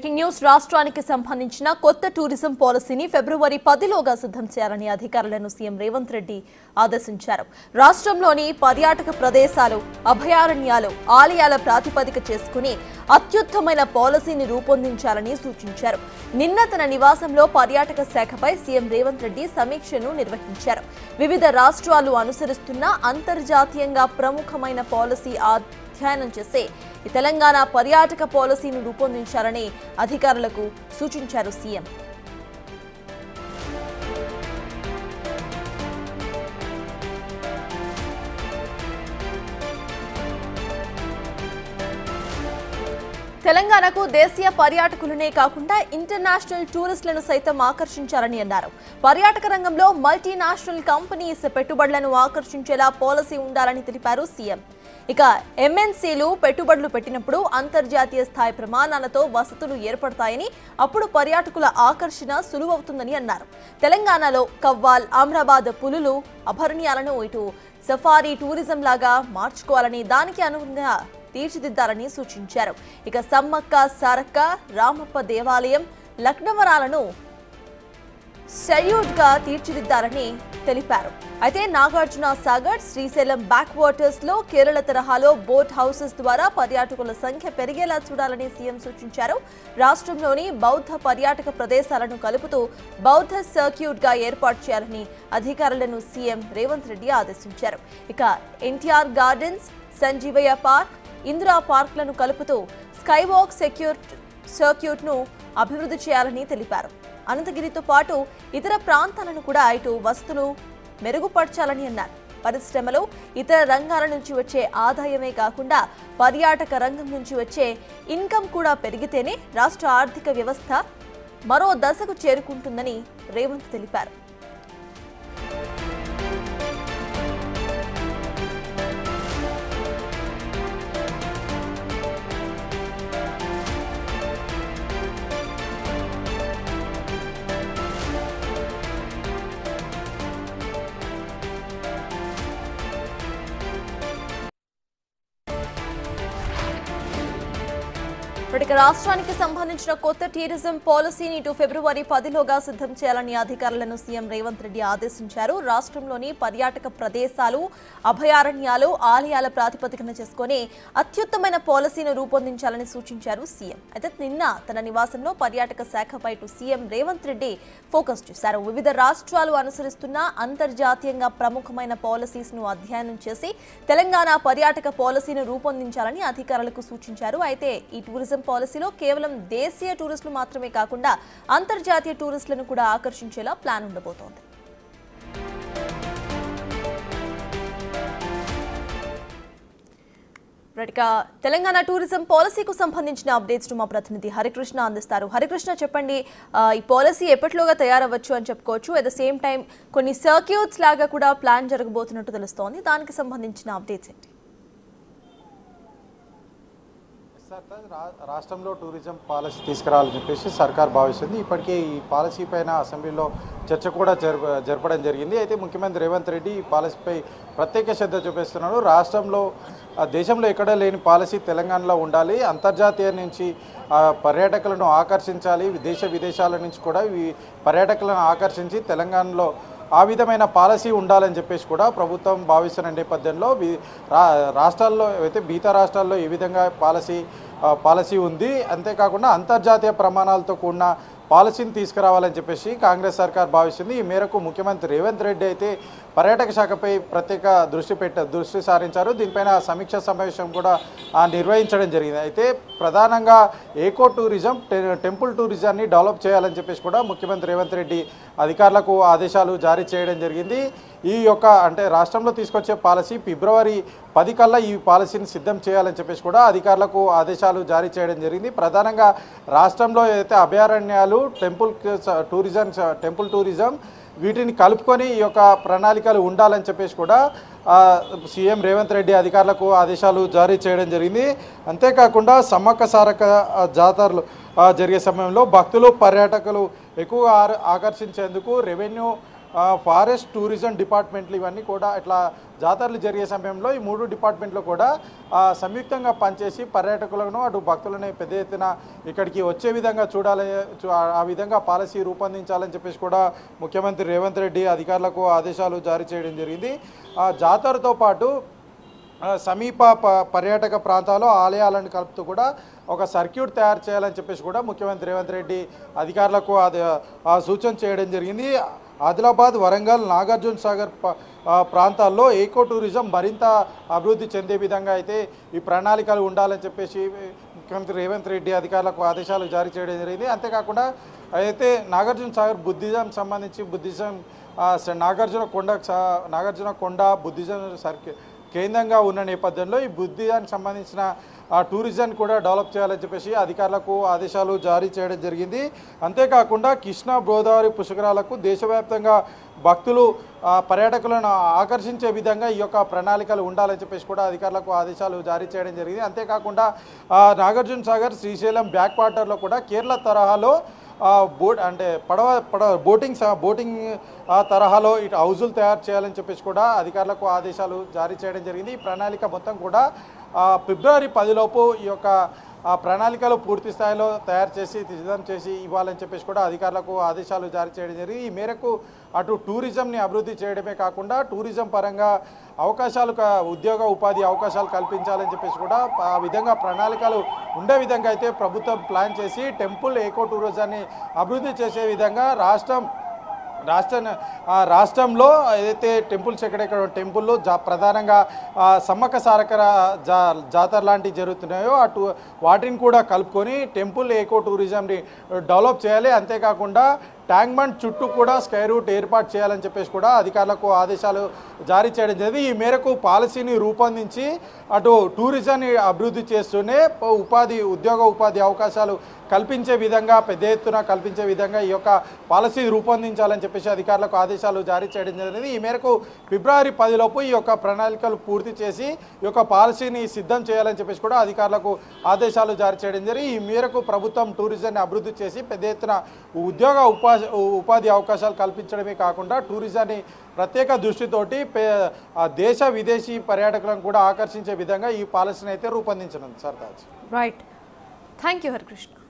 Breaking news రాష్ట్రానికి సంబంధించిన కొత్త టూరిజం పాలసీని ఫిబ్రవరి 10లోగా సిద్ధం చేయాలని అధికారులను సీఎం రేవంత్ రెడ్డి ఆదేశించారు. రాష్ట్రంలోని పర్యాటక ప్రదేశాలు, అభయారణ్యాలు, ఆలయాల ప్రాతిపదిక చేసుకుని అత్యుత్తమైన పాలసీని రూపొందించాలని సూచించారు. నిన్న తన నివాసంలో పర్యాటక శాఖపై సీఎం రేవంత్ రెడ్డి సమీక్షను నిర్వహించారు. వివిధ రాష్ట్రాలు అనుసరిస్తున్న అంతర్జాతీయంగా ప్రముఖమైన పాలసీ అధ్యయనం చేసే తెలంగాణ పర్యాటక పాలసీని రూపొందించాలని అధికారులకు సూచించారు సీఎం. తెలంగాణకు దేశీయ పర్యాటకులనే కాకుండా ఇంటర్నేషనల్ టూరిస్టులను సైతం ఆకర్షించాలని అన్నారు. పర్యాటక రంగంలో మల్టీనేషనల్ కంపెనీస్ పెట్టుబడులను ఆకర్షించేలా పాలసీ ఉండాలని తెలిపారు సీఎం. ఇక ఎంఎన్సీలు పెట్టుబడులు పెట్టినప్పుడు అంతర్జాతీయ స్థాయి ప్రమాణాలతో వసతులు ఏర్పడతాయని, అప్పుడు పర్యాటకుల ఆకర్షణ సులువవుతుందని అన్నారు. తెలంగాణలో కవ్వాల్, అమ్రాబాద్ పులులు అభరణ్యాలను ఇటు సఫారీ టూరిజం లాగా మార్చుకోవాలని, దానికి అనుగుణంగా తీర్చిదిద్దాలని సూచించారు. ఇక సమ్మక్క సారక్క, రామప్ప దేవాలయం, లక్నవరాలను సెల్యూట్ గా తీర్చిదిద్దాలని తెలిపారు. అయితే నాగార్జున సాగర్, శ్రీశైలం బ్యాక్ వాటర్స్ లో కేరళ తరహాలో బోట్ హౌసెస్ ద్వారా పర్యాటకుల సంఖ్య పెరిగేలా చూడాలని సీఎం సూచించారు. రాష్ట్రంలోని బౌద్ధ పర్యాటక ప్రదేశాలను కలుపుతూ బౌద్ధ సర్క్యూట్ గా ఏర్పాటు చేయాలని అధికారులను సీఎం రేవంత్ రెడ్డి ఆదేశించారు. ఇక ఎన్టీఆర్ గార్డెన్స్, సంజీవయ్య పార్క్, ఇందిరా పార్క్లను కలుపుతూ స్కైవాక్ సర్క్యూట్ ను అభివృద్ధి చేయాలని తెలిపారు. అనంతగిరితో పాటు ఇతర ప్రాంతాలను కూడా ఇటు వసతులు మెరుగుపరచాలని అన్నారు. పరిశ్రమలు, ఇతర రంగాల నుంచి వచ్చే ఆదాయమే కాకుండా పర్యాటక రంగం నుంచి వచ్చే ఇన్కమ్ కూడా పెరిగితేనే రాష్ట్ర ఆర్థిక వ్యవస్థ మరో దశకు చేరుకుంటుందని రేవంత్ తెలిపారు. ఇప్పటికే రాష్ట్రానికి సంబంధించిన కొత్త టూరిజం పాలసీని ఇటు ఫిబ్రవరి 10లోగా సిద్ధం చేయాలని అధికారులను సీఎం రేవంత్ రెడ్డి ఆదేశించారు. రాష్ట్రంలోని పర్యాటక ప్రదేశాలు, అభయారణ్యాలు, ఆలయాల ప్రాతిపదికన చేసుకుని అత్యుత్తమైన పాలసీని రూపొందించాలని సూచించారు సీఎం. అయితే నిన్న తన నివాసంలో పర్యాటక శాఖపై సీఎం రేవంత్ రెడ్డి ఫోకస్ చేశారు. వివిధ రాష్ట్రాలు అనుసరిస్తున్న అంతర్జాతీయంగా ప్రముఖమైన పాలసీస్ ను అధ్యయనం చేసి తెలంగాణ పర్యాటక పాలసీని రూపొందించాలని అధికారులకు సూచించారు. అయితే ఈ టూరిజం పాలసీలో కేవలం దేశీయ టూరిస్టులు మాత్రమే కాకుండా అంతర్జాతీయ టూరిస్టులను కూడా ఆకర్షించేలా ప్లాన్ ఉండబోతోంది. తెలంగాణ టూరిజం పాలసీకు సంబంధించిన అప్డేట్స్ మా ప్రతినిధి హరికృష్ణ అందిస్తారు. హరికృష్ణ, చెప్పండి, ఈ పాలసీ ఎప్పటిలోగా తయారవ్వచ్చు అని చెప్పుకోవచ్చు? అట్ ద సేమ్ టైం కొన్ని సర్క్యూట్స్ లాగా కూడా ప్లాన్ జరగబోతున్నట్టు తెలుస్తోంది. దానికి సంబంధించిన అప్డేట్స్ ఏంటి? రాష్ట్రంలో టూరిజం పాలసీ తీసుకురావాలని చెప్పేసి సర్కార్ భావిస్తుంది. ఇప్పటికే ఈ పాలసీ పైన అసెంబ్లీలో చర్చ కూడా జరపడం జరిగింది. అయితే ముఖ్యమంత్రి రేవంత్ రెడ్డి ఈ పాలసీపై ప్రత్యేక శ్రద్ధ చూపిస్తున్నారు. రాష్ట్రంలో దేశంలో ఎక్కడా లేని పాలసీ తెలంగాణలో ఉండాలి, అంతర్జాతీయ నుంచి పర్యాటకులను ఆకర్షించాలి, దేశ విదేశాల నుంచి కూడా ఈ పర్యాటకులను ఆకర్షించి తెలంగాణలో ఆ విధమైన పాలసీ ఉండాలని చెప్పేసి కూడా ప్రభుత్వం భావిస్తున్న నేపథ్యంలో రాష్ట్రాల్లో అయితే మిగతా రాష్ట్రాల్లో ఏ విధంగా పాలసీ ఉంది, అంతేకాకుండా అంతర్జాతీయ ప్రమాణాలతో కూడిన పాలసీని తీసుకురావాలని చెప్పేసి కాంగ్రెస్ సర్కార్ భావిస్తుంది. ఈ మేరకు ముఖ్యమంత్రి రేవంత్ రెడ్డి అయితే పర్యాటక శాఖపై ప్రత్యేక దృష్టి సారించారు. దీనిపైన సమీక్ష సమావేశం కూడా నిర్వహించడం జరిగింది. అయితే ప్రధానంగా ఏకో టూరిజం, టెంపుల్ టూరిజాన్ని డెవలప్ చేయాలని చెప్పేసి కూడా ముఖ్యమంత్రి రేవంత్ రెడ్డి అధికారులకు ఆదేశాలు జారీ చేయడం జరిగింది. అంటే రాష్ట్రంలో తీసుకొచ్చే పాలసీ ఫిబ్రవరి 10 కల్లా ఈ పాలసీని సిద్ధం చేయాలని చెప్పేసి కూడా అధికారులకు ఆదేశాలు జారీ చేయడం జరిగింది. ప్రధానంగా రాష్ట్రంలో ఏదైతే అభయారణ్యాలు, టెంపుల్ టూరిజం వీటిని కలుపుకొని ఈ యొక్క ప్రణాళికలు ఉండాలని చెప్పేసి కూడా సీఎం రేవంత్ రెడ్డి అధికారులకు ఆదేశాలు జారీ చేయడం జరిగింది. అంతేకాకుండా సమ్మక్క సారక్క జాతరలు జరిగే సమయంలో భక్తులు, పర్యాటకులు ఎక్కువగా ఆకర్షించేందుకు రెవెన్యూ, ఫారెస్ట్, టూరిజం డిపార్ట్మెంట్లు ఇవన్నీ కూడా ఇట్లా జాతరలు జరిగే సమయంలో ఈ 3 డిపార్ట్మెంట్లు కూడా సంయుక్తంగా పనిచేసి పర్యాటకులను అటు భక్తులను పెద్ద ఎత్తున ఇక్కడికి వచ్చే విధంగా చూడాలి, ఆ విధంగా పాలసీ రూపొందించాలని చెప్పేసి కూడా ముఖ్యమంత్రి రేవంత్ రెడ్డి అధికారులకు ఆదేశాలు జారీ చేయడం జరిగింది. జాతరతో పాటు సమీప పర్యాటక ప్రాంతాల్లో ఆలయాలను కలుపుతూ కూడా ఒక సర్క్యూట్ తయారు చేయాలని చెప్పేసి కూడా ముఖ్యమంత్రి రేవంత్ రెడ్డి అధికారులకు సూచన చేయడం జరిగింది. ఆదిలాబాద్, వరంగల్, నాగార్జున సాగర్ ప్రాంతాల్లో ఈకో టూరిజం మరింత అభివృద్ధి చెందే విధంగా అయితే ఈ ప్రణాళికలు ఉండాలని చెప్పేసి ముఖ్యమంత్రి రేవంత్ రెడ్డి అధికారులకు ఆదేశాలు జారీ చేయడం జరిగింది. అంతేకాకుండా అయితే నాగార్జున సాగర్ బుద్ధిజం సంబంధించి నాగార్జున కొండ బుద్ధిజం కేంద్రంగా ఉన్న నేపథ్యంలో ఈ బుద్ధిజానికి సంబంధించిన టూరిజం కూడా డెవలప్ చేయాలని చెప్పేసి అధికారులకు ఆదేశాలు జారీ చేయడం జరిగింది. అంతేకాకుండా కృష్ణా గోదావరి పుష్కరాలకు దేశవ్యాప్తంగా భక్తులు పర్యాటకులను ఆకర్షించే విధంగా ఈ యొక్క ప్రణాళికలు ఉండాలని చెప్పేసి కూడా అధికారులకు ఆదేశాలు జారీ చేయడం జరిగింది. అంతేకాకుండా నాగార్జున సాగర్, శ్రీశైలం బ్యాక్ వాటర్లో కూడా కేరళ తరహాలో బోటింగ్ తరహాలో ఇటు హౌజులు తయారు చేయాలని చెప్పేసి కూడా అధికారులకు ఆదేశాలు జారీ చేయడం జరిగింది. ఈ ప్రణాళిక మొత్తం కూడా ఫిబ్రవరి 10 లోపు ఈ యొక్క ప్రణాళికలు పూర్తి స్థాయిలో తయారు చేసి సిద్ధం చేసి ఇవ్వాలని చెప్పేసి కూడా అధికారులకు ఆదేశాలు జారీ చేయడం జరిగింది. ఈ మేరకు అటు టూరిజంని అభివృద్ధి చేయడమే కాకుండా టూరిజం పరంగా అవకాశాలు, ఉద్యోగ ఉపాధి అవకాశాలు కల్పించాలని చెప్పేసి కూడా ఆ విధంగా ప్రణాళికలు ఉండే విధంగా అయితే ప్రభుత్వం ప్లాన్ చేసి టెంపుల్ ఈకో టూరిజాన్ని అభివృద్ధి చేసే విధంగా రాష్ట్రంలో ఏదైతే టెంపుల్స్ ఎక్కడెక్కడ టెంపుల్లో ప్రధానంగా సమ్మక్క సారకర జాతర లాంటివి జరుగుతున్నాయో వాటిని కూడా కలుపుకొని టెంపుల్ ఈకో టూరిజంని డెవలప్ చేయాలి. అంతేకాకుండా ట్యాంక్ బండ్ చుట్టూ కూడా స్కై రూట్ ఏర్పాటు చేయాలని చెప్పేసి కూడా అధికారులకు ఆదేశాలు జారీ చేయడం జరిగింది. ఈ మేరకు పాలసీని రూపొందించి అటు టూరిజాన్ని అభివృద్ధి చేస్తూనే ఉద్యోగ ఉపాధి అవకాశాలు కల్పించే విధంగా పెద్ద ఎత్తున కల్పించే విధంగా ఈ యొక్క పాలసీ రూపొందించాలని చెప్పేసి అధికారులకు ఆదేశాలు జారీ చేయడం జరిగింది. ఈ మేరకు ఫిబ్రవరి 10 లోపు ఈ యొక్క ప్రణాళికలు పూర్తి చేసి ఈ యొక్క పాలసీని సిద్ధం చేయాలని చెప్పేసి కూడా అధికారులకు ఆదేశాలు జారీ చేయడం జరిగింది. ఈ మేరకు ప్రభుత్వం టూరిజాన్ని అభివృద్ధి చేసి పెద్ద ఎత్తున ఉద్యోగ ఉపాధి అవకాశాలు కల్పించడమే కాకుండా టూరిజాన్ని ప్రత్యేక దృష్టితోటి దేశ విదేశీ పర్యాటకులను కూడా ఆకర్షించే విధంగా ఈ పాలసీని అయితే రూపొందించనుంది. Sartaj. Right, thank you Harikrishna.